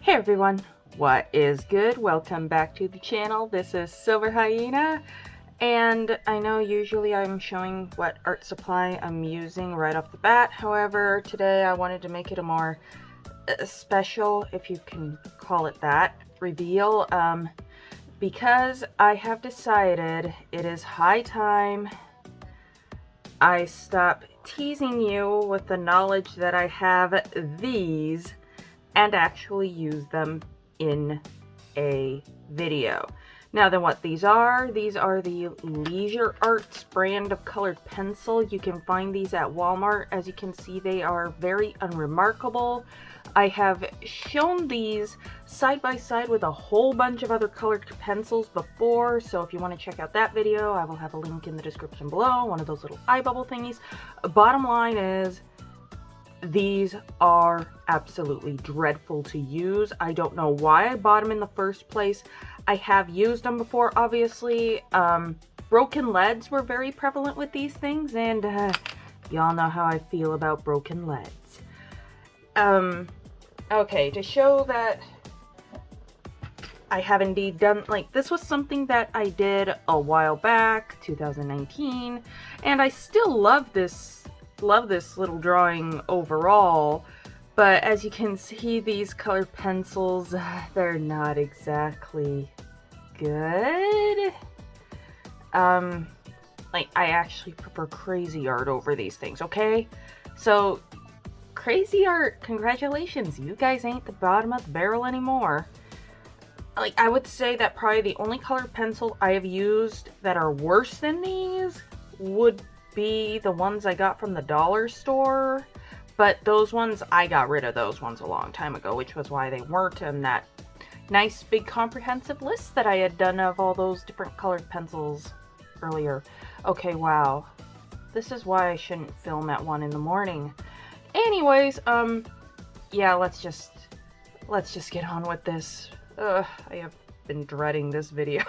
Hey everyone, what is good? Welcome back to the channel. This is Silver Hyena, and I know usually I'm showing what art supply I'm using right off the bat. However, today I wanted to make it a more special, if you can call it that, reveal, because I have decided it is high time I stop teasing you with the knowledge that I have these and actually use them in a video. Now then, what these are the LeisureArts brand of colored pencil. You can find these at Walmart. As you can see, they are very unremarkable. I have shown these side by side with a whole bunch of other colored pencils before, so if you want to check out that video, I will have a link in the description below, one of those little eye bubble thingies. Bottom line is, these are absolutely dreadful to use. I don't know why I bought them in the first place. I have used them before, obviously. Broken leads were very prevalent with these things, and y'all know how I feel about broken leads. Okay, to show that I have indeed done, like, this was something that I did a while back, 2019, and I still love this little drawing overall, but as you can see, these colored pencils, they're not exactly good. Like, I actually prefer crazy art over these things, okay? So, crazy art, congratulations, you guys ain't the bottom of the barrel anymore. Like, I would say that probably the only colored pencil I have used that are worse than these would be the ones I got from the dollar store, but those ones, I got rid of those ones a long time ago, which was why they weren't in that nice big comprehensive list that I had done of all those different colored pencils earlier. Okay, wow. This is why I shouldn't film at 1 in the morning. Anyways, yeah, let's just get on with this. I have been dreading this video.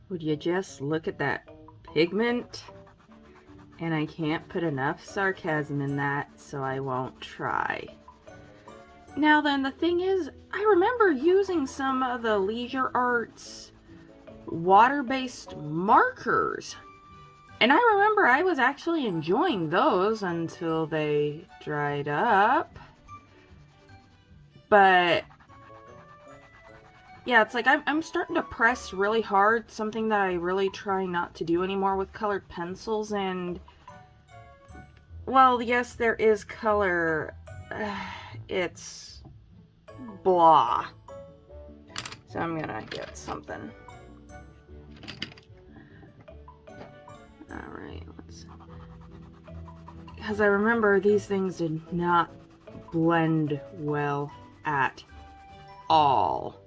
Would you just look at that pigment? And I can't put enough sarcasm in that, so I won't try. Now then, the thing is, I remember using some of the LeisureArts water-based markers. And I remember I was actually enjoying those until they dried up. But yeah, it's like I'm starting to press really hard, something that I really try not to do anymore with colored pencils, and well, yes, there is color. It's blah. So I'm gonna get something. Alright, let's... because I remember these things did not blend well at all.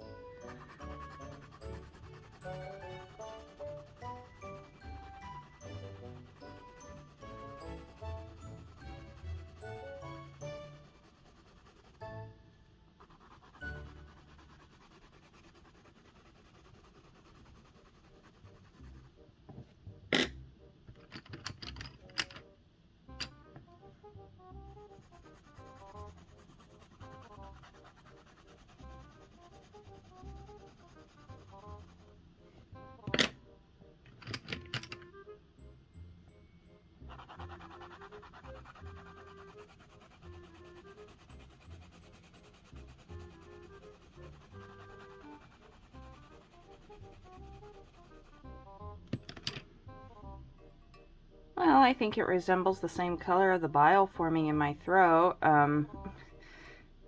Well, I think it resembles the same color of the bile forming in my throat.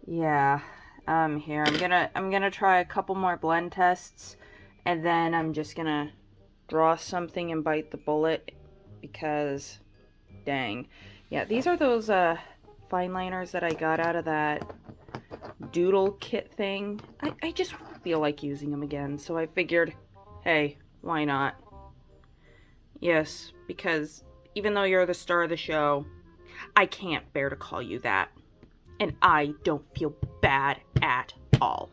Yeah. Here, I'm gonna try a couple more blend tests, and then I'm just gonna draw something and bite the bullet, because, dang. Yeah, these are those, fine liners that I got out of that Doodle kit thing. I just feel like using them again, so I figured, hey, why not? Yes, because even though you're the star of the show, I can't bear to call you that. And I don't feel bad at all.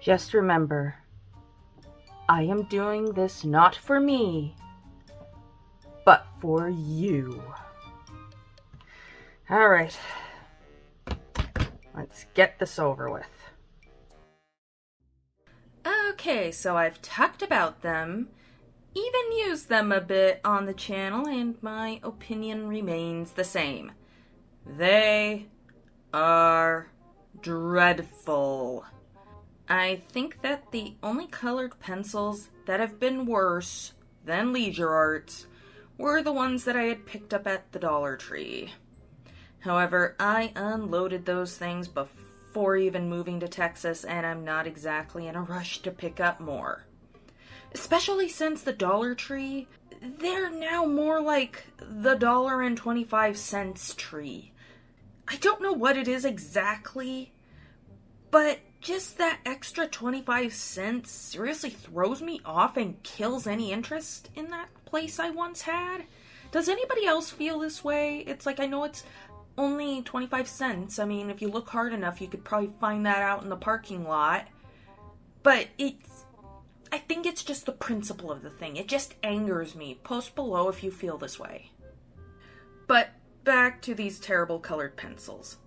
Just remember, I am doing this not for me, but for you. Alright, let's get this over with. Okay, so I've talked about them, even used them a bit on the channel, and my opinion remains the same. They are dreadful. I think that the only colored pencils that have been worse than LeisureArts were the ones that I had picked up at the Dollar Tree. However, I unloaded those things before even moving to Texas, and I'm not exactly in a rush to pick up more. Especially since the Dollar Tree, they're now more like the $1.25 tree. I don't know what it is exactly, but just that extra 25 cents seriously throws me off and kills any interest in that place I once had. Does anybody else feel this way? It's like, I know it's only 25 cents. I mean, if you look hard enough, you could probably find that out in the parking lot. But I think it's just the principle of the thing. It just angers me. Post below if you feel this way. But back to these terrible colored pencils.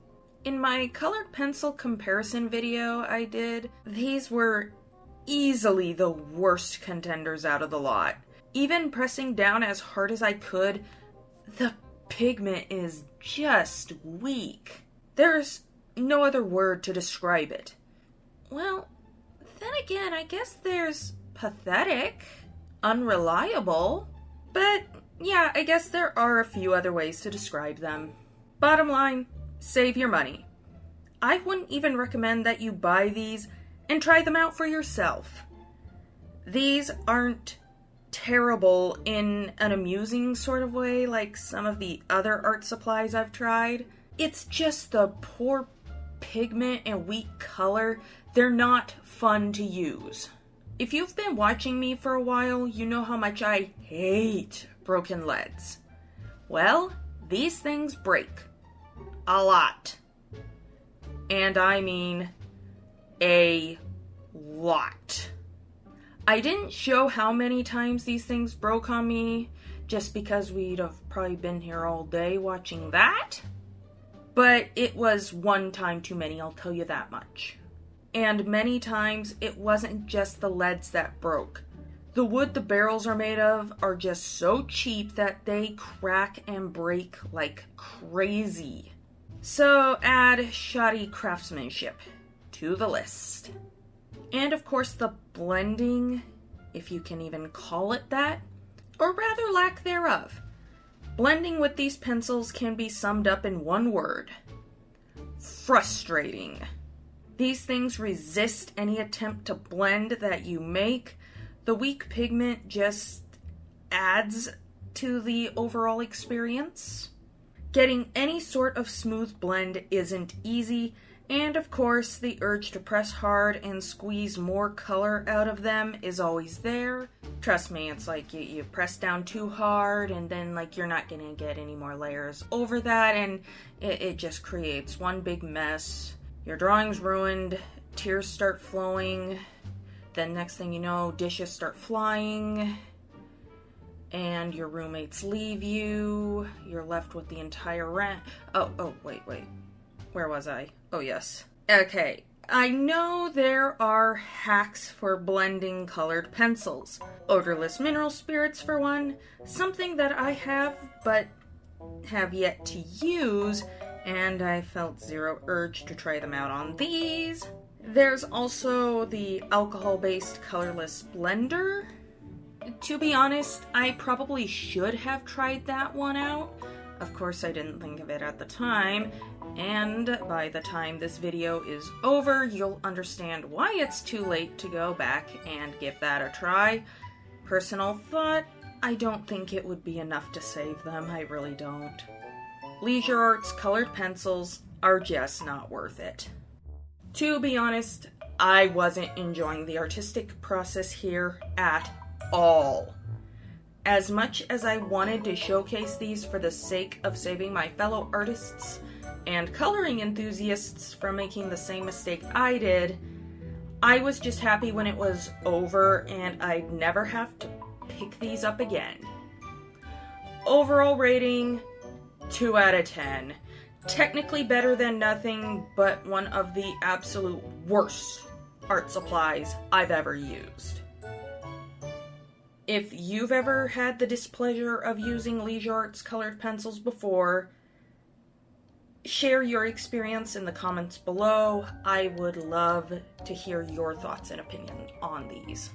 In my colored pencil comparison video I did, these were easily the worst contenders out of the lot. Even pressing down as hard as I could, the pigment is just weak. There's no other word to describe it. Well, then again, I guess there's pathetic, unreliable, but yeah, I guess there are a few other ways to describe them. Bottom line, save your money. I wouldn't even recommend that you buy these and try them out for yourself. These aren't terrible in an amusing sort of way like some of the other art supplies I've tried. It's just the poor pigment and weak color. They're not fun to use. If you've been watching me for a while, you know how much I hate broken leads. Well, these things break. A lot. And I mean a lot. I didn't show how many times these things broke on me, just because we'd have probably been here all day watching that. But it was one time too many, I'll tell you that much. And many times it wasn't just the leads that broke. The wood the barrels are made of are just so cheap that they crack and break like crazy. So add shoddy craftsmanship to the list. And of course the blending, if you can even call it that, or rather lack thereof. Blending with these pencils can be summed up in one word: frustrating. These things resist any attempt to blend that you make. The weak pigment just adds to the overall experience. Getting any sort of smooth blend isn't easy, and of course the urge to press hard and squeeze more color out of them is always there. Trust me, it's like you press down too hard and then like you're not gonna get any more layers over that, and it just creates one big mess. Your drawing's ruined, tears start flowing, then next thing you know, dishes start flying, and your roommates leave you. You're left with the entire rent. Wait. Where was I? Oh, yes. Okay. I know there are hacks for blending colored pencils. Odorless mineral spirits, for one. Something that I have, but have yet to use, and I felt zero urge to try them out on these. There's also the alcohol-based colorless blender. To be honest, I probably should have tried that one out. Of course, I didn't think of it at the time, and by the time this video is over, you'll understand why it's too late to go back and give that a try. Personal thought, I don't think it would be enough to save them, I really don't. LeisureArts Colored Pencils are just not worth it. To be honest, I wasn't enjoying the artistic process here at all. As much as I wanted to showcase these for the sake of saving my fellow artists and coloring enthusiasts from making the same mistake I did. I was just happy when it was over and I'd never have to pick these up again. Overall rating, 2 out of 10. Technically better than nothing, but one of the absolute worst art supplies I've ever used. If you've ever had the displeasure of using LeisureArts Colored Pencils before, share your experience in the comments below. I would love to hear your thoughts and opinions on these.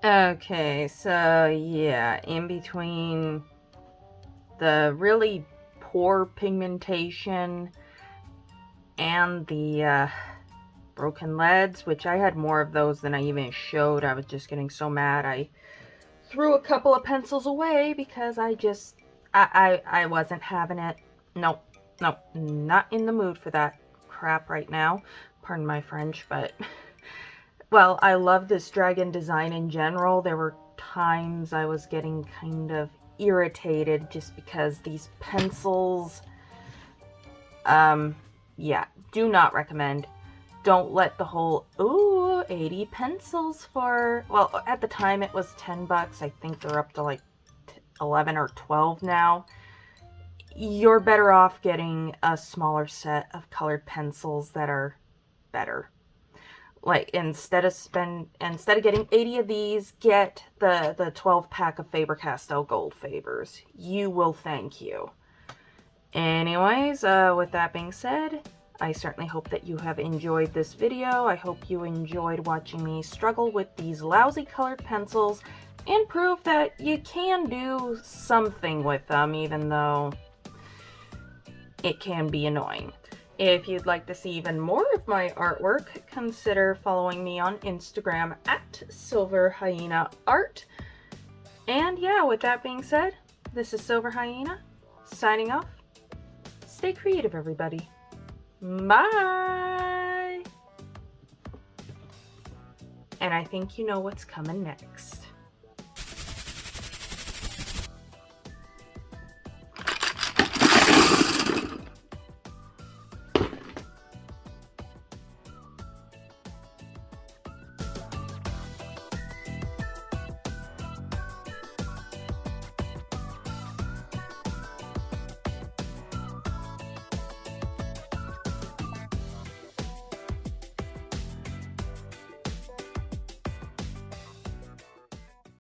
Okay, so yeah, in between the really poor pigmentation and the broken leads, which I had more of those than I even showed. I was just getting so mad. I threw a couple of pencils away because I wasn't having it. Nope, not in the mood for that crap right now. Pardon my French, but well, I love this dragon design in general. There were times I was getting kind of irritated just because these pencils, yeah, do not recommend. Don't let the whole, ooh, 80 pencils for, well, at the time it was 10 bucks. I think they're up to like 11 or 12 now. You're better off getting a smaller set of colored pencils that are better. Like, instead of getting 80 of these, get the 12 pack of Faber-Castell Gold Fabers. You will thank you. Anyways, with that being said, I certainly hope that you have enjoyed this video. I hope you enjoyed watching me struggle with these lousy colored pencils and prove that you can do something with them, even though it can be annoying. If you'd like to see even more of my artwork, consider following me on Instagram at SilverHyenaArt. And yeah, with that being said, this is Silver Hyena, signing off. Stay creative, everybody. Bye! And I think you know what's coming next.